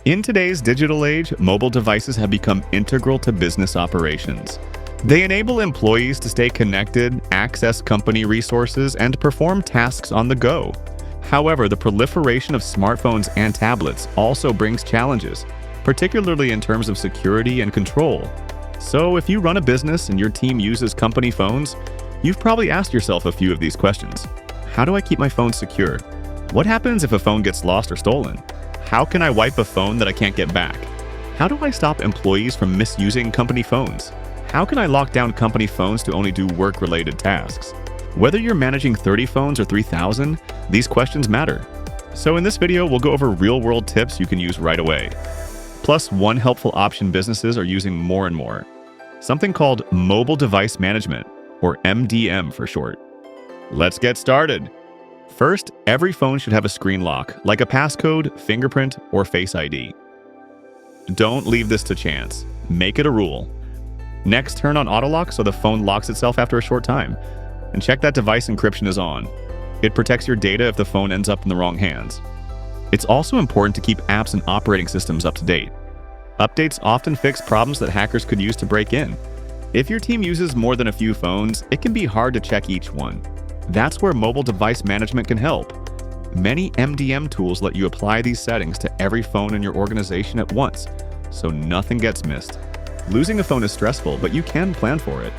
In today's digital age, mobile devices have become integral to business operations. They enable employees to stay connected, access company resources, and perform tasks on the go. However, the proliferation of smartphones and tablets also brings challenges, particularly in terms of security and control. So, if you run a business and your team uses company phones, you've probably asked yourself a few of these questions. How do I keep my phone secure? What happens if a phone gets lost or stolen? How can I wipe a phone that I can't get back? How do I stop employees from misusing company phones? How can I lock down company phones to only do work-related tasks? Whether you're managing 30 phones or 3,000, these questions matter. So in this video, we'll go over real-world tips you can use right away. Plus, one helpful option businesses are using more and more. Something called Mobile Device Management, or MDM for short. Let's get started. First, every phone should have a screen lock, like a passcode, fingerprint, or Face ID. Don't leave this to chance. Make it a rule. Next, turn on auto lock so the phone locks itself after a short time. And check that device encryption is on. It protects your data if the phone ends up in the wrong hands. It's also important to keep apps and operating systems up to date. Updates often fix problems that hackers could use to break in. If your team uses more than a few phones, it can be hard to check each one. That's where mobile device management can help. Many MDM tools let you apply these settings to every phone in your organization at once, so nothing gets missed. Losing a phone is stressful, but you can plan for it.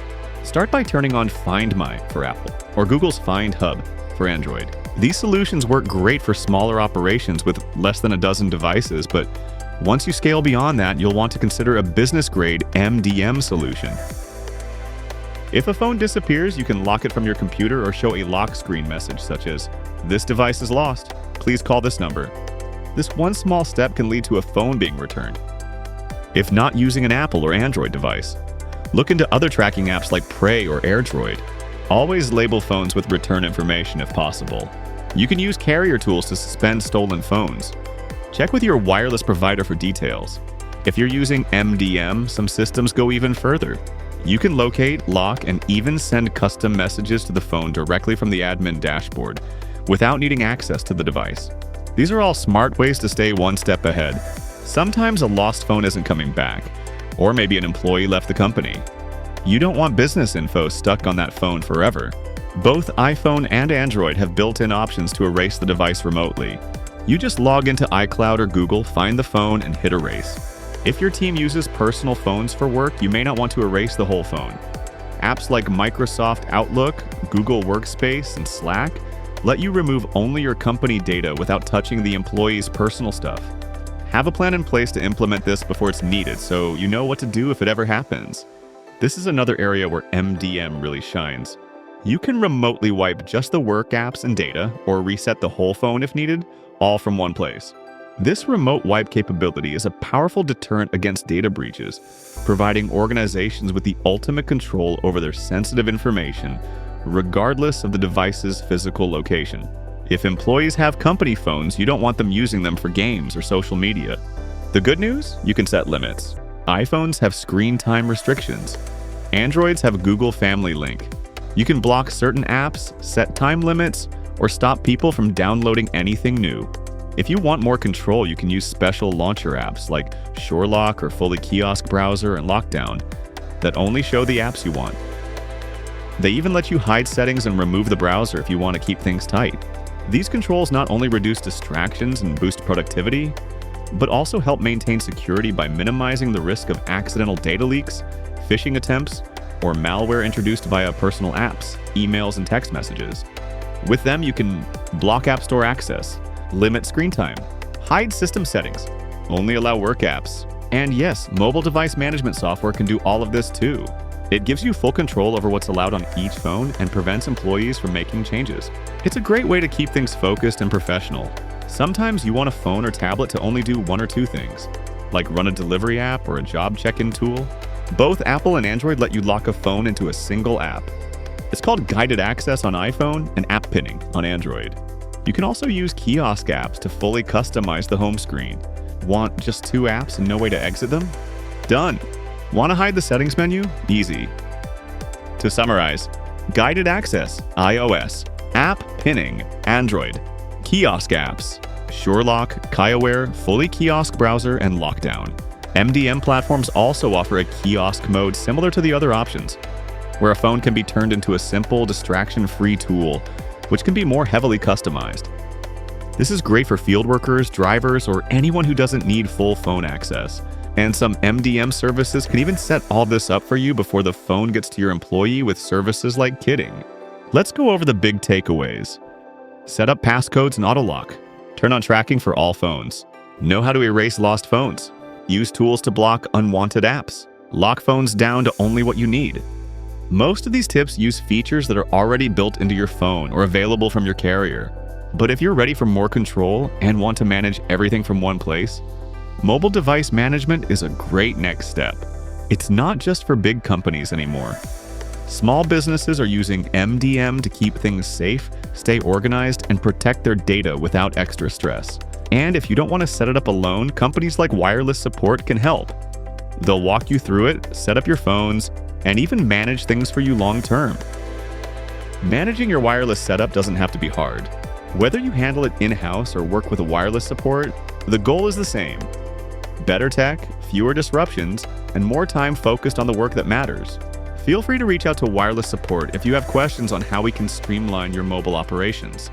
Start by turning on Find My for Apple, or Google's Find Hub for Android. These solutions work great for smaller operations with less than a dozen devices, but once you scale beyond that, you'll want to consider a business-grade MDM solution. If a phone disappears, you can lock it from your computer or show a lock screen message such as, "This device is lost. Please call this number." This one small step can lead to a phone being returned. If not using an Apple or Android device, look into other tracking apps like Prey or AirDroid. Always label phones with return information if possible. You can use carrier tools to suspend stolen phones. Check with your wireless provider for details. If you're using MDM, some systems go even further. You can locate, lock, and even send custom messages to the phone directly from the admin dashboard without needing access to the device. These are all smart ways to stay one step ahead. Sometimes a lost phone isn't coming back, or maybe an employee left the company. You don't want business info stuck on that phone forever. Both iPhone and Android have built-in options to erase the device remotely. You just log into iCloud or Google, find the phone, and hit erase. If your team uses personal phones for work, you may not want to erase the whole phone. Apps like Microsoft Outlook, Google Workspace, and Slack let you remove only your company data without touching the employee's personal stuff. Have a plan in place to implement this before it's needed so you know what to do if it ever happens. This is another area where MDM really shines. You can remotely wipe just the work apps and data, or reset the whole phone if needed, all from one place. This remote wipe capability is a powerful deterrent against data breaches, providing organizations with the ultimate control over their sensitive information, regardless of the device's physical location. If employees have company phones, you don't want them using them for games or social media. The good news? You can set limits. iPhones have screen time restrictions. Androids have Google Family Link. You can block certain apps, set time limits, or stop people from downloading anything new. If you want more control, you can use special launcher apps like SureLock or Fully Kiosk Browser and Lockdown that only show the apps you want. They even let you hide settings and remove the browser if you want to keep things tight. These controls not only reduce distractions and boost productivity, but also help maintain security by minimizing the risk of accidental data leaks, phishing attempts, or malware introduced via personal apps, emails, and text messages. With them, you can block App Store access, limit screen time, hide system settings, only allow work apps. And yes, mobile device management software can do all of this too. It gives you full control over what's allowed on each phone and prevents employees from making changes. It's a great way to keep things focused and professional. Sometimes you want a phone or tablet to only do one or two things, like run a delivery app or a job check-in tool. Both Apple and Android let you lock a phone into a single app. It's called guided access on iPhone and app pinning on Android. You can also use kiosk apps to fully customize the home screen. Want just two apps and no way to exit them? Done! Want to hide the settings menu? Easy. To summarize, guided access, iOS, app pinning, Android, kiosk apps, SureLock, KioWare, fully kiosk browser, and lockdown. MDM platforms also offer a kiosk mode similar to the other options, where a phone can be turned into a simple, distraction-free tool, which can be more heavily customized. This is great for field workers, drivers, or anyone who doesn't need full phone access. And some MDM services can even set all this up for you before the phone gets to your employee with services like kitting. Let's go over the big takeaways. Set up passcodes and auto-lock. Turn on tracking for all phones. Know how to erase lost phones. Use tools to block unwanted apps. Lock phones down to only what you need. Most of these tips use features that are already built into your phone or available from your carrier. But if you're ready for more control and want to manage everything from one place, mobile device management is a great next step. It's not just for big companies anymore. Small businesses are using MDM to keep things safe, stay organized, and protect their data without extra stress. And if you don't want to set it up alone, companies like Wireless Support can help. They'll walk you through it, set up your phones, and even manage things for you long term. Managing your wireless setup doesn't have to be hard. Whether you handle it in-house or work with a wireless support, the goal is the same. Better tech, fewer disruptions, and more time focused on the work that matters. Feel free to reach out to Wireless Support if you have questions on how we can streamline your mobile operations.